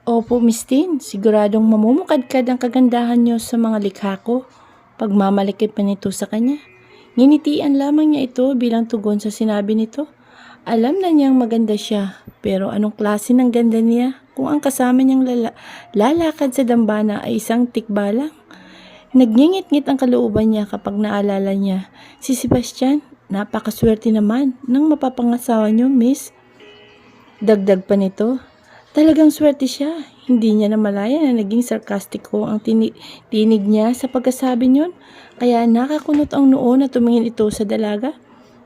Opo, Miss Tin, siguradong mamumukadkad ang kagandahan niyo sa mga likha ko. Pagmamalaki pa nito sa kanya. Nginitian lamang niya ito bilang tugon sa sinabi nito. Alam na niyang maganda siya, pero anong klase ng ganda niya kung ang kasama niyang lalakad sa dambana ay isang tikbalang? Nagngingit-ngit ang kalooban niya kapag naalala niya. Si Sebastian, napakaswerte naman ng mapapangasawa niyo, Miss. Dagdag pa nito, talagang swerte siya. Hindi niya namalaya na naging sarkastiko ang tinig niya sa pagkasabi niyon. Kaya nakakunot ang noo na tumingin ito sa dalaga.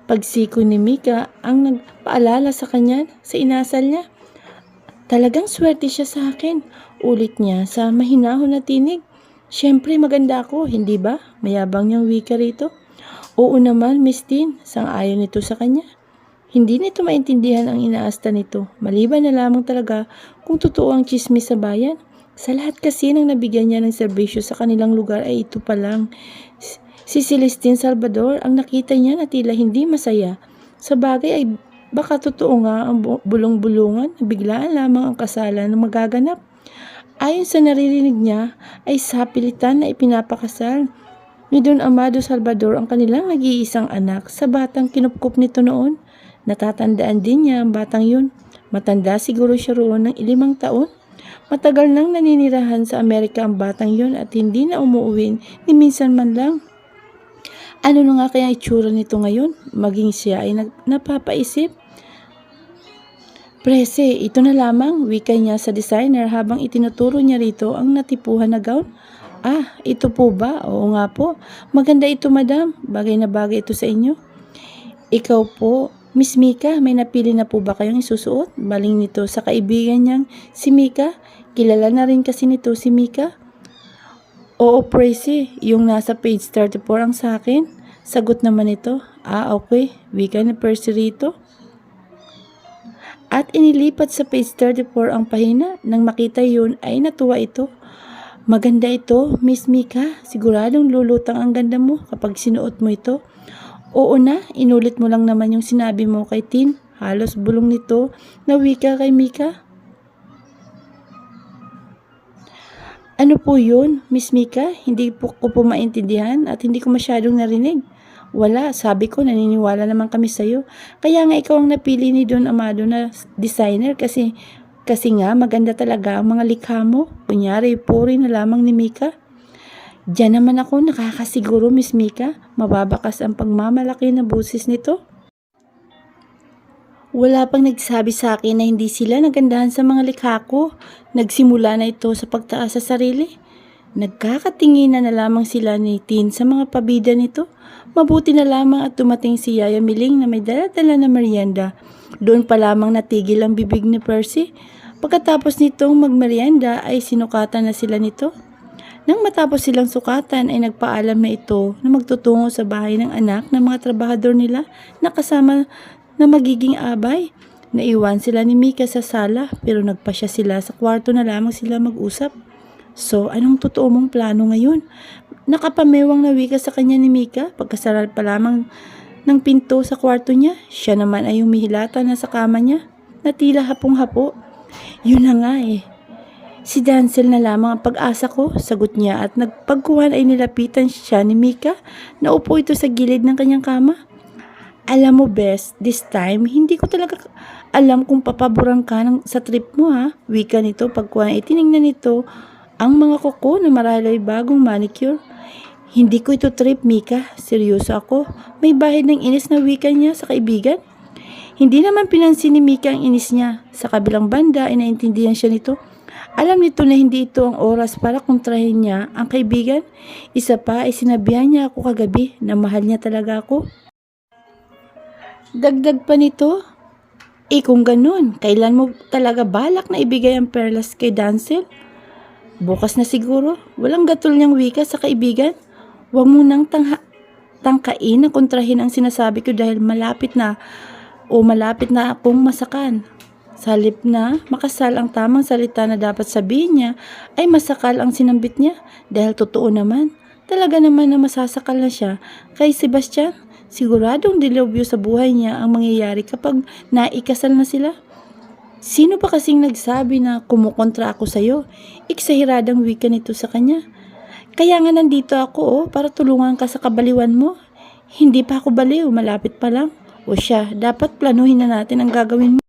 Pagsiko ni Mika ang nagpaalala sa kanya sa inasal niya. Talagang swerte siya sa akin. Ulit niya sa mahinahon na tinig. Siyempre maganda ako, hindi ba? Mayabang niyang wika rito. Oo naman, Miss Tin, sang-ayon nito sa kanya. Hindi nito maintindihan ang inaasta nito, maliban na lamang talaga kung totoo ang tsismis sa bayan. Sa lahat kasi ng nabigyan niya ng serbisyo sa kanilang lugar ay ito pa lang. Si Celestine Salvador ang nakita niya na tila hindi masaya. Sa bagay ay baka totoo nga ang bulong-bulungan na biglaan lamang ang kasalan na magaganap. Ayon sa naririnig niya ay sapilitan na ipinapakasal ni Don Amado Salvador ang kanilang nag-iisang anak sa batang kinupkup nito noon. Natatandaan din niya ang batang yun. Matanda siguro siya roon ng 5 taon. Matagal nang naninirahan sa Amerika ang batang yun at hindi na umuwi ni minsan man lang. Ano na nga kaya itsura nito ngayon? Maging siya ay napapaisip. Prese, ito na lamang, wika niya sa designer habang itinuturo niya rito ang natipuhan na gown. Ah, ito po ba? Oo nga po. Maganda ito, madam. Bagay na bagay ito sa inyo. Ikaw po, Miss Mika, may napili na po ba kayong isusuot? Baling nito sa kaibigan niyang si Mika. Kilala na rin kasi nito si Mika. Oo, Presi, yung nasa page 34 ang sa akin. Sagot naman ito. Ah, okay. Wika ni Percy rito. At inilipat sa page 34 ang pahina. Nang makita yun ay natuwa ito. Maganda ito, Miss Mika. Siguradong lulutang ang ganda mo kapag sinuot mo ito. Oo na, inulit mo lang naman yung sinabi mo kay Tin. Halos bulong nito na wika kay Mika. Ano po yun, Miss Mika? Hindi po ko po maintindihan at hindi ko masyadong narinig. Wala, sabi ko naniniwala naman kami sa'yo. Kaya nga ikaw ang napili ni Don Amado na designer kasi nga maganda talaga ang mga likha mo. Kunyari, puri na lamang ni Mika. Diyan naman ako nakakasiguro, Miss Mika. Mababakas ang pagmamalaki na busis nito. Wala pang nagsabi sa akin na hindi sila nagandahan sa mga likha ko. Nagsimula na ito sa pagtaas sa sarili. Nagkakatinginan na lamang sila ni Tin sa mga pabida nito. Mabuti na lamang at dumating si Yaya Miling na may dala-dala na merienda. Doon pa lamang natigil ang bibig ni Percy. Pagkatapos nitong magmerienda ay sinukatan na sila nito. Nang matapos silang sukatan ay nagpaalam na ito na magtutungo sa bahay ng anak ng mga trabahador nila na kasama na magiging abay. Naiwan sila ni Mika sa sala pero nagpasya sila sa kwarto na lamang sila mag-usap. So, anong totoo mong plano ngayon? Nakapamewang na wika sa kanya ni Mika pagkasara pa lamang ng pinto sa kwarto niya. Siya naman ay humihilata na sa kama niya na tila hapong-hapo. Yun na nga eh. Si Dancel na lamang ang pag-asa ko, sagot niya at nagpagkuhan ay nilapitan siya ni Mika. Naupo ito sa gilid ng kanyang kama. Alam mo best, this time, hindi ko talaga alam kung papaboran ka sa trip mo ha. Wika nito pagkuhan ay tiningnan nito ang mga kuko na marahil ay bagong manicure. Hindi ko ito trip, Mika. Seryoso ako. May bahid ng inis na wika niya sa kaibigan. Hindi naman pinansin ni Mika ang inis niya. Sa kabilang banda ay naintindihan siya nito. Alam nito na hindi ito ang oras para kontrahin niya ang kaibigan. Isa pa ay sinabihan niya ako kagabi na mahal niya talaga ako. Dagdag pa nito, kung ganun, kailan mo talaga balak na ibigay ang perlas kay Dancel? Bukas na siguro, walang gatol niyang wika sa kaibigan. Huwag mo nang tangkain na kontrahin ang sinasabi ko dahil malapit na akong masakan. Sa halip na makasal, ang tamang salita na dapat sabihin niya ay masakal ang sinambit niya dahil totoo naman. Talaga naman na masasakal na siya kay Sebastian. Siguradong dilubyo sa buhay niya ang mangyayari kapag naikasal na sila. Sino ba kasing nagsabi na kumukontra ako sa'yo? Iksahiradang wika nito sa kanya. Kaya nga nandito ako para tulungan ka sa kabaliwan mo. Hindi pa ako baliw, malapit pa lang. O siya, dapat planuhin na natin ang gagawin mo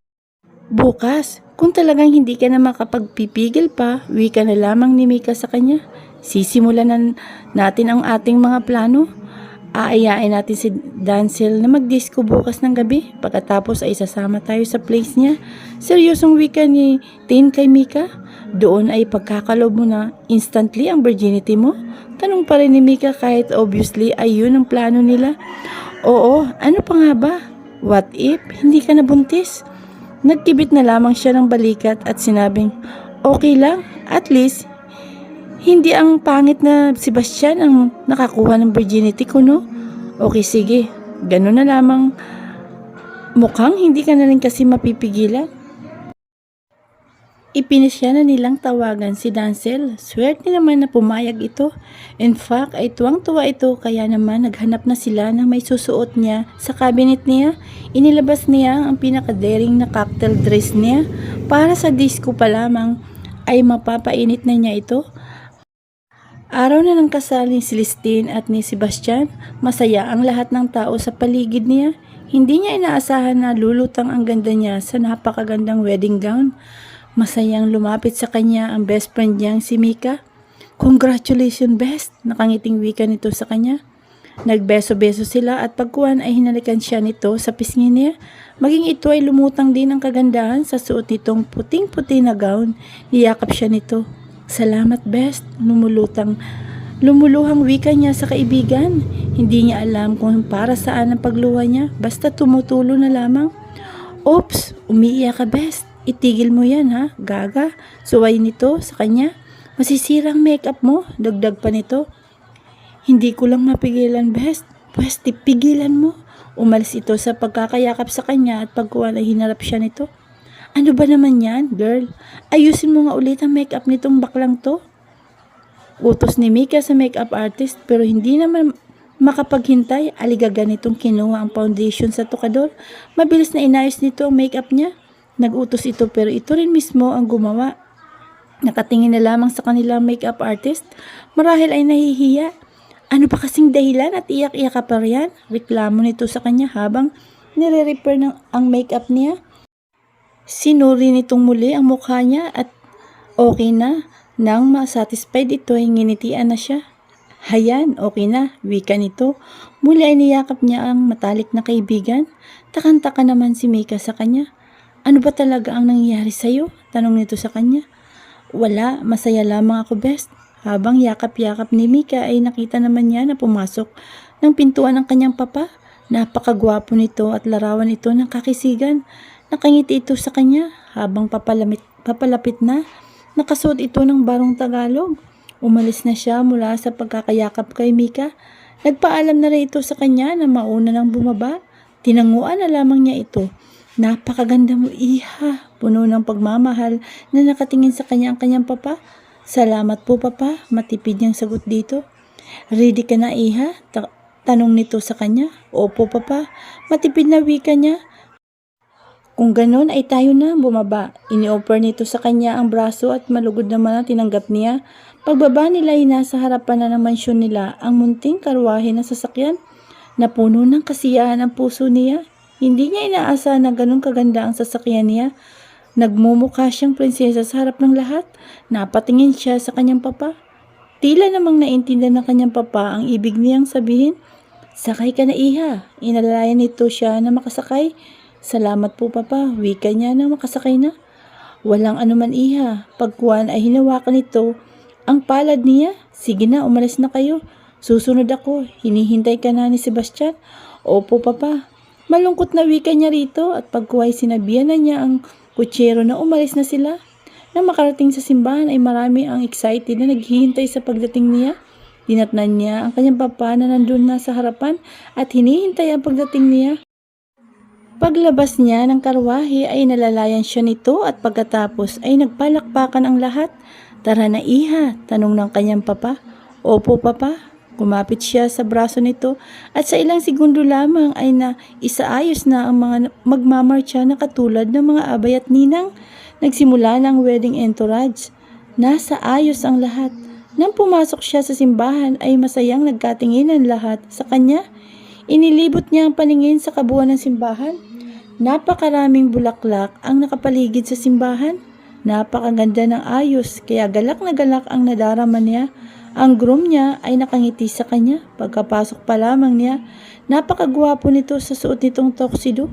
bukas. Kung talagang hindi ka na makapagpipigil pa, wika na lamang ni Mika sa kanya. Sisimulan na natin ang ating mga plano. Aayain natin si Dancel na mag-disco bukas ng gabi. Pagkatapos ay sasama tayo sa place niya. Seryosong wika ni Tin kay Mika. Doon ay pagkakalob mo na instantly ang virginity mo. Tanong pa rin ni Mika kahit obviously ay yun ang plano nila. Oo, ano pa nga ba? What if hindi ka nabuntis? Nagkibit na lamang siya ng balikat at sinabing, okay lang, at least hindi ang pangit na si Bastian ang nakakuha ng virginity ko, no? Okay, sige. Ganun na lamang. Mukhang hindi ka na rin kasi mapipigilan. Ipinisya na nilang tawagan si Dancel. Swerte naman na pumayag ito. In fact, ay tuwang-tuwa ito kaya naman naghanap na sila ng may susuot niya sa cabinet niya. Inilabas niya ang pinakadaring na cocktail dress niya. Para sa disco pa lamang ay mapapainit na niya ito. Araw na ng kasal ni Celestine at ni Sebastian, masaya ang lahat ng tao sa paligid niya. Hindi niya inaasahan na lulutang ang ganda niya sa napakagandang wedding gown. Masayang lumapit sa kanya ang best friend niyang si Mika. Congratulations best, nakangiting wika nito sa kanya. Nagbeso-beso sila at pagkuhan ay hinalikan siya nito sa pisngi niya. Maging ito ay lumutang din ang kagandahan sa suot nitong puting-puti na gown. Niyakap siya nito. Salamat best, lumuluhang wika niya sa kaibigan. Hindi niya alam kung para saan ang pagluha niya, basta tumutulo na lamang. Oops, umiiyak ka best. Itigil mo yan ha, gaga. Suway nito sa kanya. Masisirang makeup mo, dagdag pa nito. Hindi ko lang mapigilan best. Pwes, pigilan mo. Umalis ito sa pagkakayakap sa kanya at pagkuha na hinarap siya nito. Ano ba naman yan, girl? Ayusin mo nga ulit ang makeup nitong baklang to. Utos ni Mika sa makeup artist pero hindi naman makapaghintay. Aligaga nitong kinuha ang foundation sa tukador. Mabilis na inayos nito ang makeup niya. Nagutos ito pero ito rin mismo ang gumawa. Nakatingin na lamang sa kanilang makeup artist. Marahil ay nahihiya. Ano pa kasing dahilan at iyak-iyak ka pa riyan? Reklamo nito sa kanya habang nire-repair ang makeup niya. Sinuri nitong muli ang mukha niya at okay na. Nang masatisfied ito ay nginitian na siya. Hayan, okay na, wika nito. Muli ay niyakap niya ang matalik na kaibigan. Takanta-taka naman si Mika sa kanya. Ano ba talaga ang nangyayari sa'yo? Tanong nito sa kanya. Wala, masaya lamang ako best. Habang yakap-yakap ni Mika ay nakita naman niya na pumasok ng pintuan ng kanyang papa. Napakagwapo nito at larawan ito ng kakisigan. Nakangiti ito sa kanya habang papalapit na. Nakasuot ito ng barong Tagalog. Umalis na siya mula sa pagkakayakap kay Mika. Nagpaalam na rin ito sa kanya na mauna nang bumaba. Tinanguan na lamang niya ito. Napakaganda mo, iha. Puno ng pagmamahal na nakatingin sa kanya ang kanyang papa. Salamat po papa, matipid niyang sagot dito. Ready ka na iha? Tanong nito sa kanya. Opo papa, matipid na wika niya. Kung ganon ay tayo na bumaba. Ini-offer nito sa kanya ang braso at malugod naman ang tinanggap niya. Pagbaba nila ay nasa harapan na ng mansyon nila ang munting karwahe na sasakyan. Napuno ng kasiyahan ang puso niya. Hindi niya inaasahan na ganun kaganda ang sasakyan niya. Nagmumukha siyang prinsesa sa harap ng lahat. Napatingin siya sa kanyang papa. Tila namang naintindihan ng kanyang papa ang ibig niyang sabihin. Sakay ka na iha. Inalalayan nito siya na makasakay. Salamat po papa, wika niya na makasakay na. Walang anuman iha. Pagkuhan ay hinawakan nito ang palad niya. Sige na, umalis na kayo. Susunod ako. Hinihintay ka na ni Sebastian. Opo papa. Malungkot na wika niya rito at pagkuha ay sinabihan na niya ang kutsero na umalis na sila. Nang makarating sa simbahan ay marami ang excited na naghihintay sa pagdating niya. Dinatnan niya ang kanyang papa na nandun na sa harapan at hinihintay ang pagdating niya. Paglabas niya ng karwahe ay nalalayan siya nito at pagkatapos ay nagpalakpakan ang lahat. Tara na iha, tanong ng kanyang papa. Opo papa, Kumapit siya sa braso nito at sa ilang segundo lamang ay isaayos na ang mga magmamarcha na katulad ng mga abay at ninang. Nagsimula ng wedding entourage. Nasa ayos ang lahat. Nang pumasok siya sa simbahan ay masayang nagkatinginan lahat sa kanya. Inilibot niya ang paningin sa kabuuan ng simbahan. Napakaraming bulaklak ang nakapaligid sa simbahan. Napakaganda ng ayos, kaya galak na galak ang nadarama niya. Ang groom niya ay nakangiti sa kanya. Pagkapasok pa lamang niya, napakagwapo nito sa suot nitong tuxedo.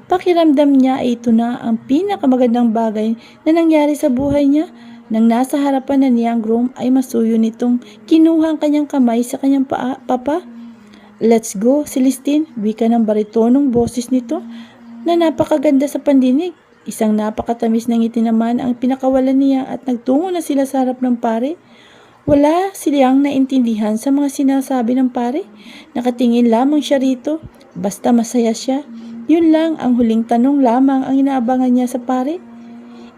Pakiramdam niya ay ito na ang pinakamagandang bagay na nangyari sa buhay niya. Nang nasa harapan na niya ang groom ay masuyo nitong kinuha ang kanyang kamay sa kanyang papa. "Let's go, Celestine," wika ng baritonong boses nito na napakaganda sa pandinig. Isang napakatamis na ngiti naman ang pinakawalan niya at nagtungo na sila sa harap ng pare. Wala silang naintindihan sa mga sinasabi ng pare. Nakatingin lamang siya rito. Basta masaya siya. Yun lang ang huling tanong lamang ang inaabangan niya sa pare.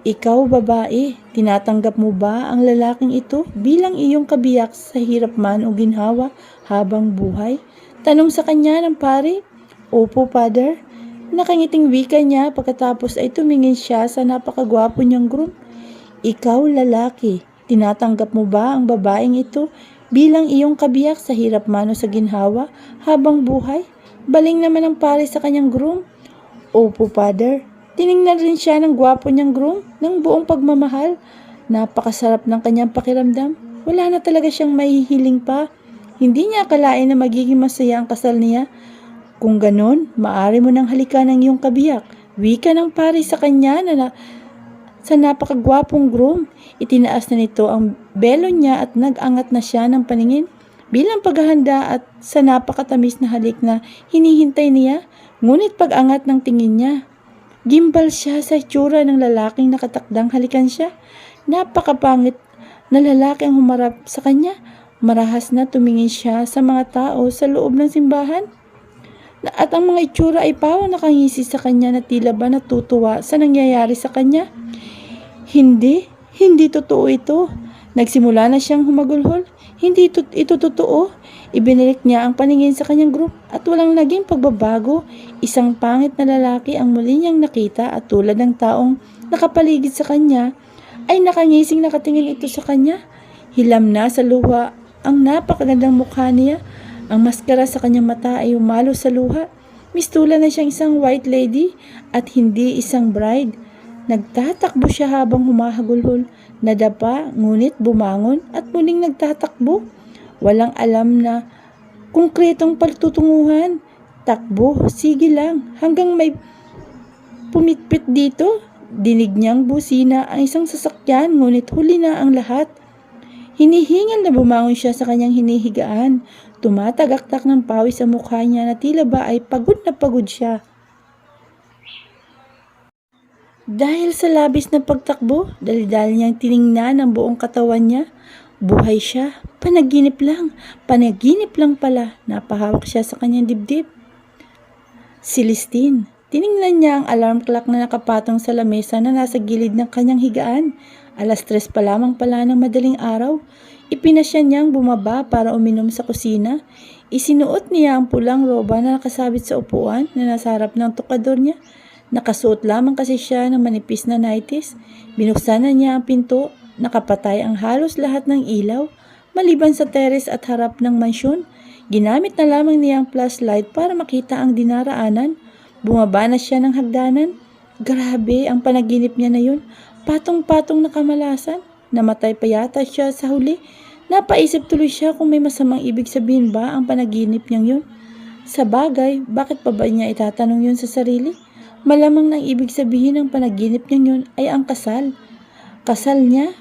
"Ikaw, babae, tinatanggap mo ba ang lalaking ito bilang iyong kabiyak sa hirap man o ginhawa habang buhay?" Tanong sa kanya ng pare. "Opo, father." Nakangiting wika niya pagkatapos ay tumingin siya sa napakagwapo niyang groom. "Ikaw, lalaki, tinatanggap mo ba ang babaeng ito bilang iyong kabiyak sa hirap man o sa ginhawa habang buhay?" Baling naman ang pare sa kanyang groom. "Opo, father." Tiningnan rin siya ng gwapo niyang groom ng buong pagmamahal. Napakasarap ng kanyang pakiramdam. Wala na talaga siyang mahihiling pa. Hindi niya akalain na magiging masaya ang kasal niya. "Kung ganon, maaari mo nang halikan ang iyong kabiyak," wika ng pare sa kanya sa napakagwapong groom. Itinaas na nito ang belo niya at nag-angat na siya ng paningin bilang paghahanda at sa napakatamis na halik na hinihintay niya. Ngunit pag-angat ng tingin niya, gimbal siya sa itsura ng lalaking nakatakdang halikan siya. Napakapangit na lalaki ang humarap sa kanya. Marahas na tumingin siya sa mga tao sa loob ng simbahan. At ang mga itsura ay pawang nakangisi sa kanya na tila ba natutuwa sa nangyayari sa kanya. Hindi totoo ito. Nagsimula na siyang humagulhol. Hindi ito totoo. Ibinalik niya ang paningin sa kanyang group at walang naging pagbabago. Isang pangit na lalaki ang muli niyang nakita at tulad ng taong nakapaligid sa kanya ay nakangising nakatingin ito sa kanya. Hilam na sa luha ang napakagandang mukha niya. Ang maskara sa kanyang mata ay umalo sa luha. Mistula na siyang isang white lady at hindi isang bride. Nagtatakbo siya habang humahagulhol. Nadapa, ngunit bumangon at muling nagtatakbo. Walang alam na konkretong pagtutunguhan. Takbo, sige lang, hanggang may pumitpit dito. Dinig niyang busina ang isang sasakyan, ngunit huli na ang lahat. Hinihingal na bumangon siya sa kanyang hinihigaan. Tumatagaktak ng pawis sa mukha niya na tila ba ay pagod na pagod siya. Dahil sa labis na pagtakbo, dali-dali niyang tiningnan ang buong katawan niya. Buhay siya. Panaginip lang pala. Napahawak siya sa kanyang dibdib. Celestine. Tiningnan niya ang alarm clock na nakapatong sa lamesa na nasa gilid ng kanyang higaan. 3:00 pa lamang pala ng madaling araw. Ipinasya niyang bumaba para uminom sa kusina. Isinuot niya ang pulang roba na nakasabit sa upuan na nasa harap ng tukador niya. Nakasuot lamang kasi siya ng manipis na nighties. Binuksan na niya ang pinto. Nakapatay ang halos lahat ng ilaw, maliban sa teres at harap ng mansyon. Ginamit na lamang niya ang flashlight para makita ang dinaraanan. Bumaba na siya ng hagdanan. Grabe ang panaginip niya na yun. Patong-patong na kamalasan. Namatay pa yata siya sa huli. Napaisip tuloy siya kung may masamang ibig sabihin ba ang panaginip niyang yun. Sa bagay, bakit pa ba niya itatanong yun sa sarili? Malamang nang ibig sabihin ng panaginip niyang yun ay ang kasal. Kasal niya,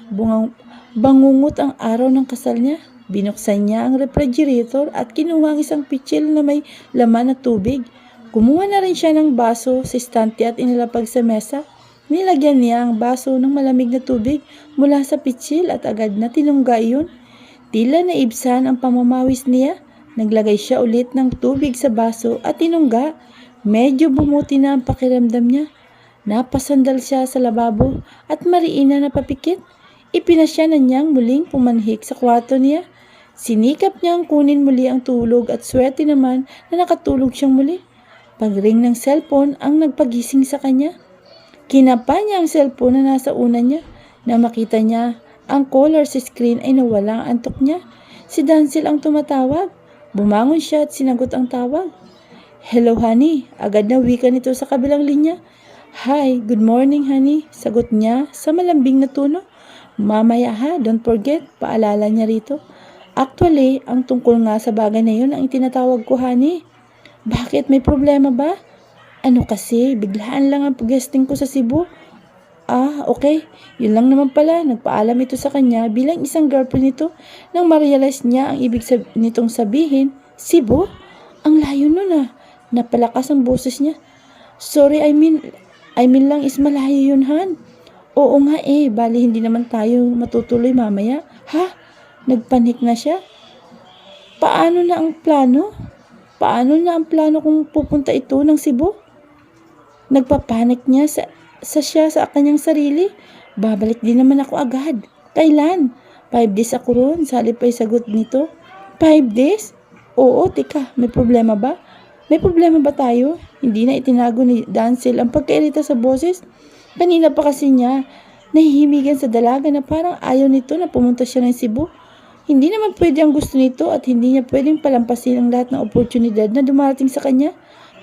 bangungot ang araw ng kasal niya. Binuksan niya ang refrigerator at kinuha ang isang pitsil na may laman na tubig. Kumuha na rin siya ng baso sa istante at inilapag sa mesa. Nilagyan niya ang baso ng malamig na tubig mula sa pitsil at agad na tinungga iyon. Tila naibsan ang pamamawis niya. Naglagay siya ulit ng tubig sa baso at tinungga. Medyo bumuti na ang pakiramdam niya. Napasandal siya sa lababo at mariin na napapikit. Ipinasya na niyang muling pumanhik sa kwarto niya. Sinikap niyang kunin muli ang tulog at swerte naman na nakatulog siyang muli. Pag-ring ng cellphone ang nagpagising sa kanya. Kinapa niya ang cellphone na nasa unan niya. Na makita niya ang color sa screen ay nawala ang antok niya. Si Dancel ang tumatawag. Bumangon siya at sinagot ang tawag. Hello honey, agad na wika nito sa kabilang linya. Hi, good morning honey, sagot niya sa malambing na tono. Mamaya ha, don't forget, paalala niya rito. Actually, ang tungkol nga sa bagay na yun ang itinatawag ko honey. Bakit, may problema ba? Ano kasi, biglaan lang ang guesting ko sa Cebu. Ah, okay. Yun lang naman pala. Nagpaalam ito sa kanya bilang isang girlfriend nito nang ma-realize niya ang ibig nitong sabihin, Cebu? Ang layo nun ah. Napalakas ang boses niya. Sorry, I mean lang is malayo yun, Han. Oo nga eh, bali hindi naman tayo matutuloy mamaya. Ha? Nagpanik na siya. Paano na ang plano? Paano na ang plano kung pupunta ito ng Cebu? Nagpapanik niya siya sa kanyang sarili. Babalik din naman ako agad. Kailan? 5 days ako roon. Sa halip ay sagot nito. 5 days? Oo, tika, may problema ba? May problema ba tayo? Hindi na itinago ni Dancel ang pagkairita sa boses. Kanina pa kasi niya nahihimigan sa dalaga na parang ayaw nito na pumunta siya ng Cebu. Hindi naman pwede ang gusto nito at hindi niya pwedeng palampasin ang lahat ng oportunidad na dumarating sa kanya.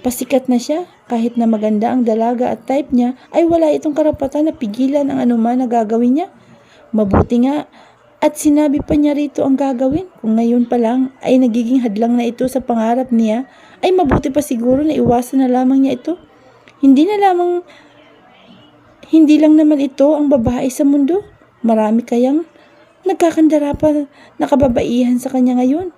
Pasikat na siya, kahit na maganda ang dalaga at type niya, ay wala itong karapatan na pigilan ang anuman na gagawin niya. Mabuti nga, at sinabi pa niya rito ang gagawin. Kung ngayon pa lang ay nagiging hadlang na ito sa pangarap niya, ay mabuti pa siguro na iwasan na lamang niya ito. Hindi lang naman ito ang babae sa mundo. Marami kayang nagkakandara pa na kababaihan sa kanya ngayon.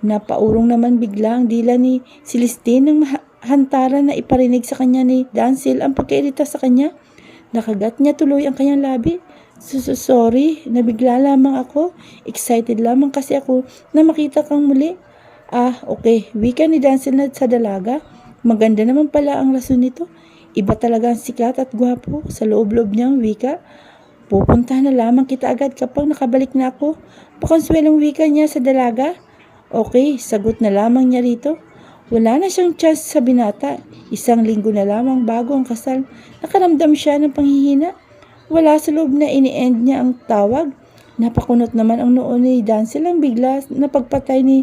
Napaurong naman bigla ang dila ni Celestine ng hantaran na iparinig sa kanya ni Dancel ang pagkairita sa kanya. Nakagat niya tuloy ang kanyang labi. Sorry, nabigla lamang ako. Excited lamang kasi ako na makita kang muli. Ah, okay. Wika ni Dancel na sa dalaga. Maganda naman pala ang rason nito. Iba talaga ang sikat at gwapo sa loob-loob niyang wika. Pupunta na lamang kita agad kapag nakabalik na ako. Pakonsuelong wika niya sa dalaga. Okay, sagot na lamang niya rito. Wala na siyang chance sa binata. 1 linggo na lamang bago ang kasal. Nakaramdam siya ng panghihina. Wala sa loob na ini-end niya ang tawag. Napakunot naman ang noon ni Dancel ang bigla na pagpatay ni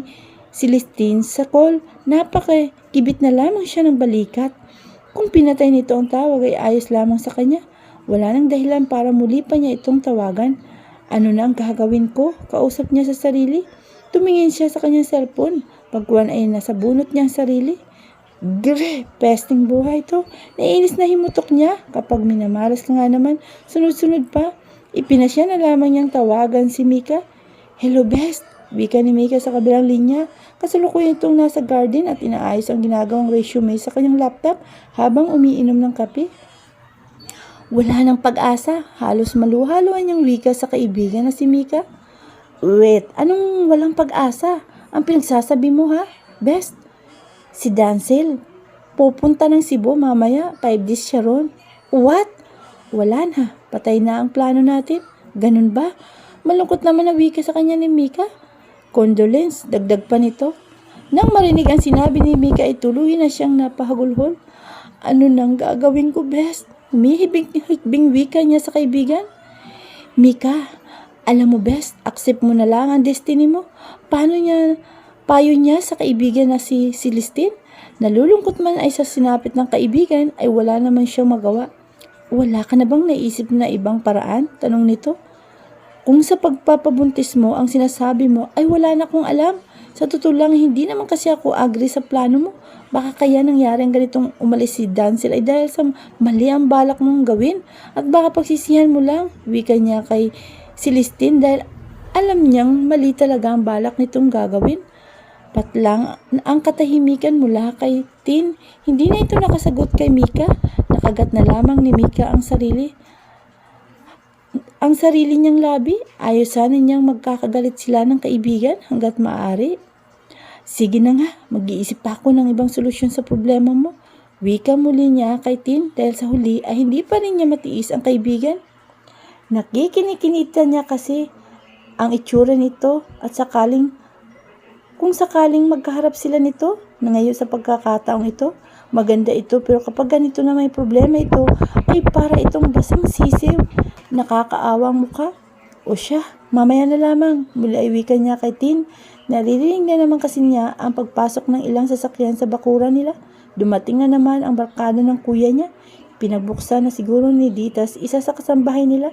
Celestine sa call. Napakakibit na lamang siya ng balikat. Kung pinatay nito ang tawag ay ayos lamang sa kanya. Wala nang dahilan para muli pa niya itong tawagan. Ano na ang gagawin ko? Kausap niya sa sarili. Tumingin siya sa kanyang cellphone. Pagkuhan ay nasa bunot niya ang sarili. Pesting buhay to. Naiinis na himutok niya. Kapag minamalas ka nga naman, sunod-sunod pa. Ipinasya na lamang niyang tawagan si Mika. Hello best, wika ni Mika sa kabilang linya. Kasalukuyan itong nasa garden at inaayos ang ginagawang resume sa kanyang laptop habang umiinom ng kape. Wala nang pag-asa. Halos maluhaluan niyang wika sa kaibigan na si Mika. Wait, anong walang pag-asa? Ang pinagsasabi mo ha? Best, si Dancel, pupunta ng Cebu mamaya, 5 days siya ron. What? Wala na, patay na ang plano natin. Ganun ba? Malungkot naman na wika sa kanya ni Mika. Condolence, dagdag pa nito. Nang marinig ang sinabi ni Mika ay tuloy na siyang napahagulhol. Ano nang gagawin ko best? Humihibing wika niya sa kaibigan. Mika, alam mo best, accept mo na lang ang destiny mo. Payo niya sa kaibigan na si Celestine. Nalulungkot man ay sa sinapit ng kaibigan ay wala naman siyang magawa. Wala ka na bang naisip na ibang paraan? Tanong nito. Kung sa pagpapabuntis mo ang sinasabi mo ay wala na akong alam. Sa totoo lang hindi naman kasi ako agree sa plano mo. Baka kaya nangyari ang ganitong umalis si Dancel ay dahil sa mali ang balak mong gawin. At baka pagsisihan mo lang, wika niya kay Celestine dahil alam niyang mali talaga ang balak nitong gagawin. Patlang ang katahimikan mula kay Tin. Hindi na ito nakasagot kay Mika. Nakagat na lamang ni Mika ang sarili niyang labi. Ayos sana niyang magkakagalit sila ng kaibigan hanggat maaari. Sige na nga, mag-iisip pa ako ng ibang solusyon sa problema mo. Wika muli niya kay Tin dahil sa huli ay hindi pa rin niya matiis ang kaibigan. Nakikinikinita niya kasi ang itsura nito at sakaling Kung sakaling magkaharap sila nito, na ngayon sa pagkakataong ito, maganda ito pero kapag ganito na may problema ito, ay para itong basang sisiw. Nakakaawang mukha. O siya, mamaya na lamang, mula iwikan niya kay Tin. Naririnig na naman kasi niya ang pagpasok ng ilang sasakyan sa bakuran nila. Dumating na naman ang barkada ng kuya niya. Pinagbuksan na siguro ni Ditas isa sa kasambahay nila.